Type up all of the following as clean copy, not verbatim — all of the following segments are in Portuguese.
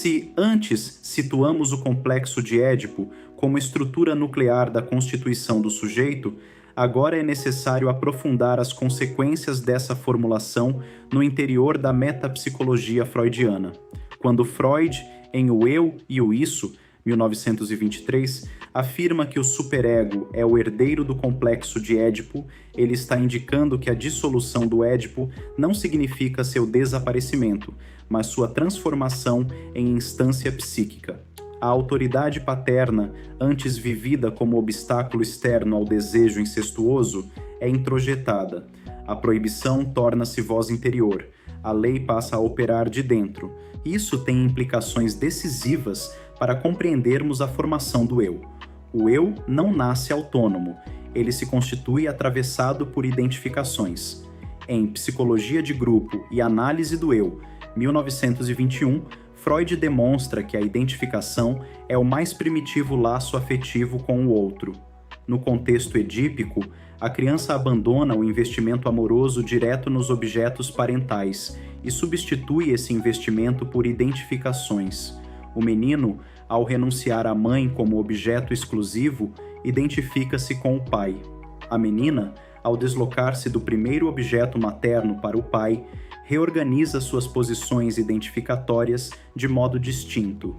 Se antes situamos o complexo de Édipo como estrutura nuclear da constituição do sujeito, agora é necessário aprofundar as consequências dessa formulação no interior da metapsicologia freudiana. Quando Freud, em O Eu e o Isso, 1923, afirma que o superego é o herdeiro do complexo de Édipo, ele está indicando que a dissolução do Édipo não significa seu desaparecimento, mas sua transformação em instância psíquica. A autoridade paterna, antes vivida como obstáculo externo ao desejo incestuoso, é introjetada. A proibição torna-se voz interior. A lei passa a operar de dentro. Isso tem implicações decisivas para compreendermos a formação do eu. O eu não nasce autônomo, ele se constitui atravessado por identificações. Em Psicologia de Grupo e Análise do Eu, 1921, Freud demonstra que a identificação é o mais primitivo laço afetivo com o outro. No contexto edípico, a criança abandona o investimento amoroso direto nos objetos parentais e substitui esse investimento por identificações. O menino, ao renunciar à mãe como objeto exclusivo, identifica-se com o pai. A menina, ao deslocar-se do primeiro objeto materno para o pai, reorganiza suas posições identificatórias de modo distinto.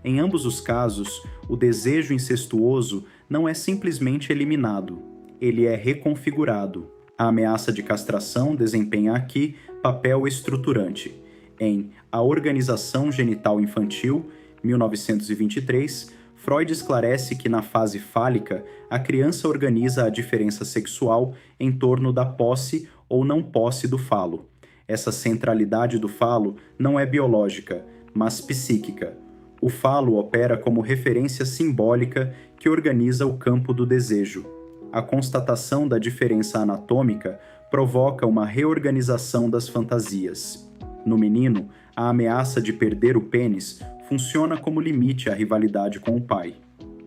Em ambos os casos, o desejo incestuoso não é simplesmente eliminado, ele é reconfigurado. A ameaça de castração desempenha aqui papel estruturante. Em A Organização Genital Infantil, 1923, Freud esclarece que na fase fálica, a criança organiza a diferença sexual em torno da posse ou não posse do falo. Essa centralidade do falo não é biológica, mas psíquica. O falo opera como referência simbólica que organiza o campo do desejo. A constatação da diferença anatômica provoca uma reorganização das fantasias. No menino, a ameaça de perder o pênis funciona como limite à rivalidade com o pai.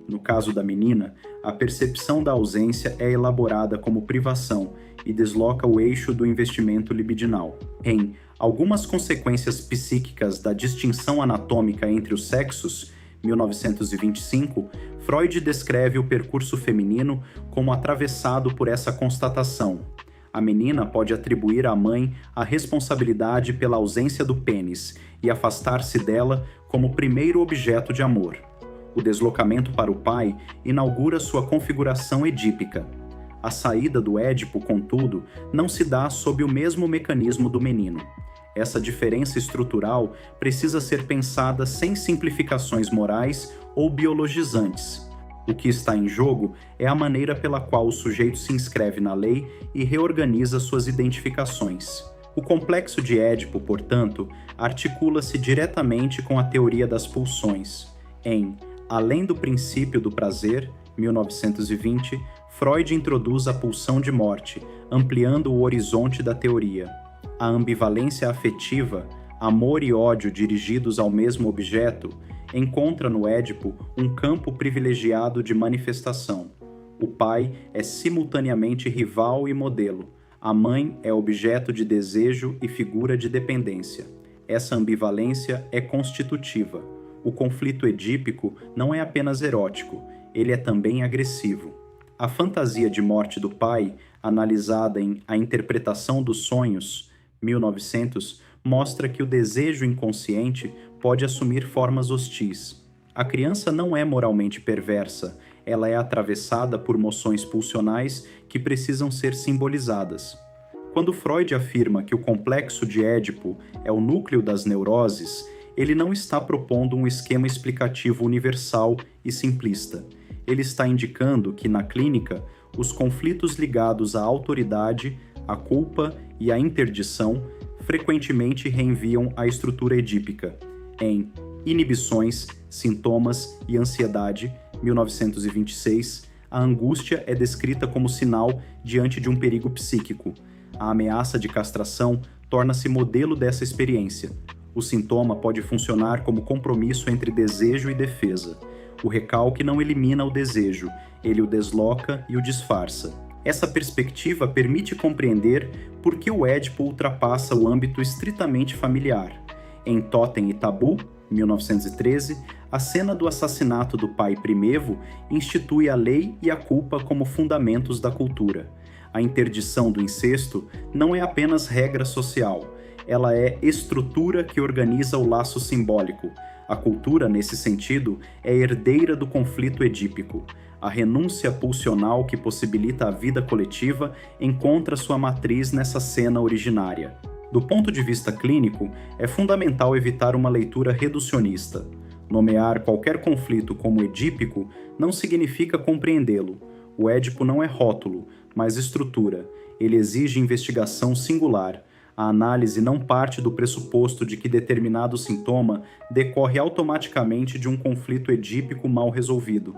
No caso da menina, a percepção da ausência é elaborada como privação e desloca o eixo do investimento libidinal. Em Algumas Consequências Psíquicas da Distinção Anatômica entre os Sexos, 1925, Freud descreve o percurso feminino como atravessado por essa constatação. A menina pode atribuir à mãe a responsabilidade pela ausência do pênis e afastar-se dela como primeiro objeto de amor. O deslocamento para o pai inaugura sua configuração edípica. A saída do Édipo, contudo, não se dá sob o mesmo mecanismo do menino. Essa diferença estrutural precisa ser pensada sem simplificações morais ou biologizantes. O que está em jogo é a maneira pela qual o sujeito se inscreve na lei e reorganiza suas identificações. O complexo de Édipo, portanto, articula-se diretamente com a teoria das pulsões. Em Além do Princípio do Prazer, 1920, Freud introduz a pulsão de morte, ampliando o horizonte da teoria. A ambivalência afetiva, amor e ódio dirigidos ao mesmo objeto, encontra no Édipo um campo privilegiado de manifestação. O pai é simultaneamente rival e modelo. A mãe é objeto de desejo e figura de dependência. Essa ambivalência é constitutiva. O conflito edípico não é apenas erótico, ele é também agressivo. A fantasia de morte do pai, analisada em A Interpretação dos Sonhos, 1900, mostra que o desejo inconsciente pode assumir formas hostis. A criança não é moralmente perversa, ela é atravessada por moções pulsionais que precisam ser simbolizadas. Quando Freud afirma que o complexo de Édipo é o núcleo das neuroses, ele não está propondo um esquema explicativo universal e simplista. Ele está indicando que, na clínica, os conflitos ligados à autoridade, à culpa e à interdição frequentemente reenviam à estrutura edípica. Em Inibições, Sintomas e Ansiedade, 1926, a angústia é descrita como sinal diante de um perigo psíquico. A ameaça de castração torna-se modelo dessa experiência. O sintoma pode funcionar como compromisso entre desejo e defesa. O recalque não elimina o desejo, ele o desloca e o disfarça. Essa perspectiva permite compreender por que o Édipo ultrapassa o âmbito estritamente familiar. Em Totem e Tabu, 1913, a cena do assassinato do pai Primevo institui a lei e a culpa como fundamentos da cultura. A interdição do incesto não é apenas regra social, ela é estrutura que organiza o laço simbólico. A cultura, nesse sentido, é herdeira do conflito edípico. A renúncia pulsional que possibilita a vida coletiva encontra sua matriz nessa cena originária. Do ponto de vista clínico, é fundamental evitar uma leitura reducionista. Nomear qualquer conflito como edípico não significa compreendê-lo. O Édipo não é rótulo, mas estrutura. Ele exige investigação singular. A análise não parte do pressuposto de que determinado sintoma decorre automaticamente de um conflito edípico mal resolvido.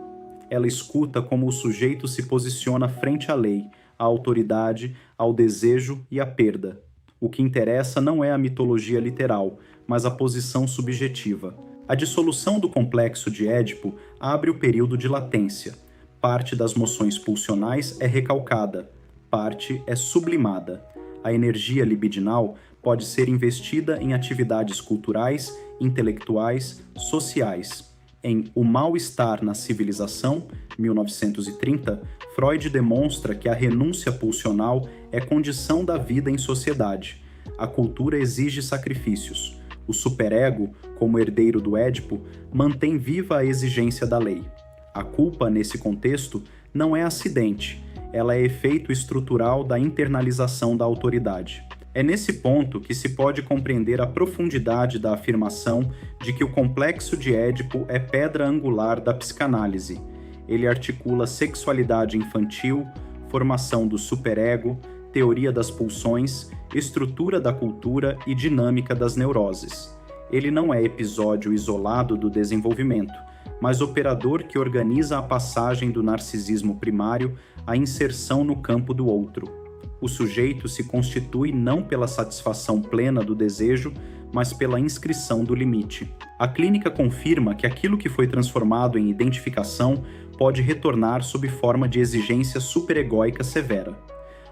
Ela escuta como o sujeito se posiciona frente à lei, à autoridade, ao desejo e à perda. O que interessa não é a mitologia literal, mas a posição subjetiva. A dissolução do complexo de Édipo abre o período de latência. Parte das moções pulsionais é recalcada, parte é sublimada. A energia libidinal pode ser investida em atividades culturais, intelectuais, sociais. Em O Mal-Estar na Civilização, 1930, Freud demonstra que a renúncia pulsional é condição da vida em sociedade. A cultura exige sacrifícios. O superego, como herdeiro do Édipo, mantém viva a exigência da lei. A culpa, nesse contexto, não é acidente, ela é efeito estrutural da internalização da autoridade. É nesse ponto que se pode compreender a profundidade da afirmação de que o complexo de Édipo é pedra angular da psicanálise. Ele articula sexualidade infantil, formação do superego, teoria das pulsões, estrutura da cultura e dinâmica das neuroses. Ele não é episódio isolado do desenvolvimento, mas operador que organiza a passagem do narcisismo primário à inserção no campo do outro. O sujeito se constitui não pela satisfação plena do desejo, mas pela inscrição do limite. A clínica confirma que aquilo que foi transformado em identificação pode retornar sob forma de exigência superegóica severa.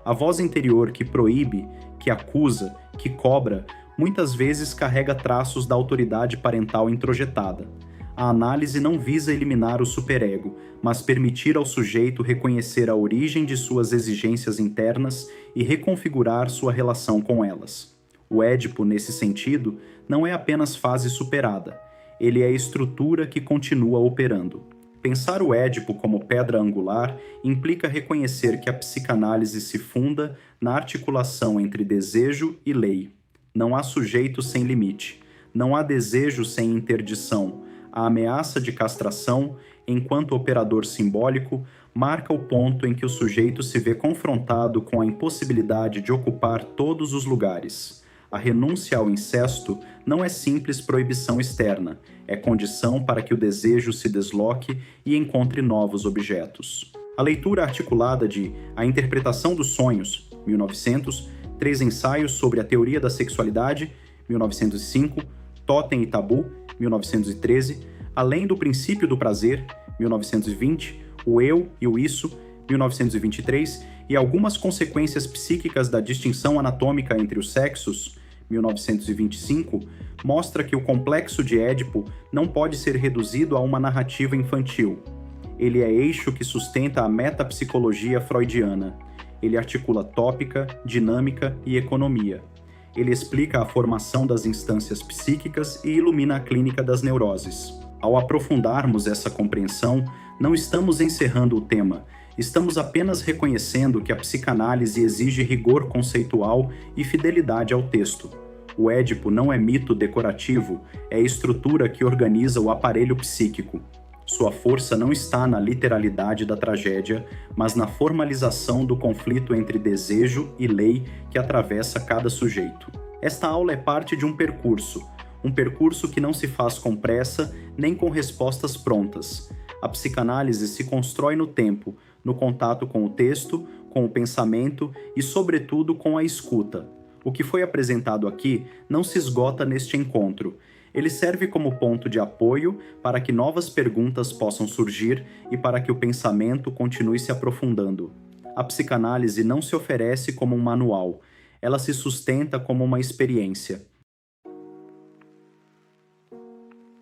A voz interior que proíbe, que acusa, que cobra, muitas vezes carrega traços da autoridade parental introjetada. A análise não visa eliminar o superego, mas permitir ao sujeito reconhecer a origem de suas exigências internas e reconfigurar sua relação com elas. O Édipo, nesse sentido, não é apenas fase superada, ele é estrutura que continua operando. Pensar o Édipo como pedra angular implica reconhecer que a psicanálise se funda na articulação entre desejo e lei. Não há sujeito sem limite, não há desejo sem interdição. A ameaça de castração, enquanto operador simbólico, marca o ponto em que o sujeito se vê confrontado com a impossibilidade de ocupar todos os lugares. A renúncia ao incesto não é simples proibição externa, é condição para que o desejo se desloque e encontre novos objetos. A leitura articulada de A Interpretação dos Sonhos, 1900, Três Ensaios sobre a Teoria da Sexualidade, 1905, Totem e Tabu, 1913, Além do Princípio do Prazer, 1920, O Eu e o Isso, 1923, e Algumas Consequências Psíquicas da Distinção Anatômica entre os Sexos, 1925, mostra que o complexo de Édipo não pode ser reduzido a uma narrativa infantil. Ele é eixo que sustenta a metapsicologia freudiana. Ele articula tópica, dinâmica e economia. Ele explica a formação das instâncias psíquicas e ilumina a clínica das neuroses. Ao aprofundarmos essa compreensão, não estamos encerrando o tema, estamos apenas reconhecendo que a psicanálise exige rigor conceitual e fidelidade ao texto. O Édipo não é mito decorativo, é estrutura que organiza o aparelho psíquico. Sua força não está na literalidade da tragédia, mas na formalização do conflito entre desejo e lei que atravessa cada sujeito. Esta aula é parte de um percurso que não se faz com pressa nem com respostas prontas. A psicanálise se constrói no tempo, no contato com o texto, com o pensamento e, sobretudo, com a escuta. O que foi apresentado aqui não se esgota neste encontro. Ele serve como ponto de apoio para que novas perguntas possam surgir e para que o pensamento continue se aprofundando. A psicanálise não se oferece como um manual, ela se sustenta como uma experiência.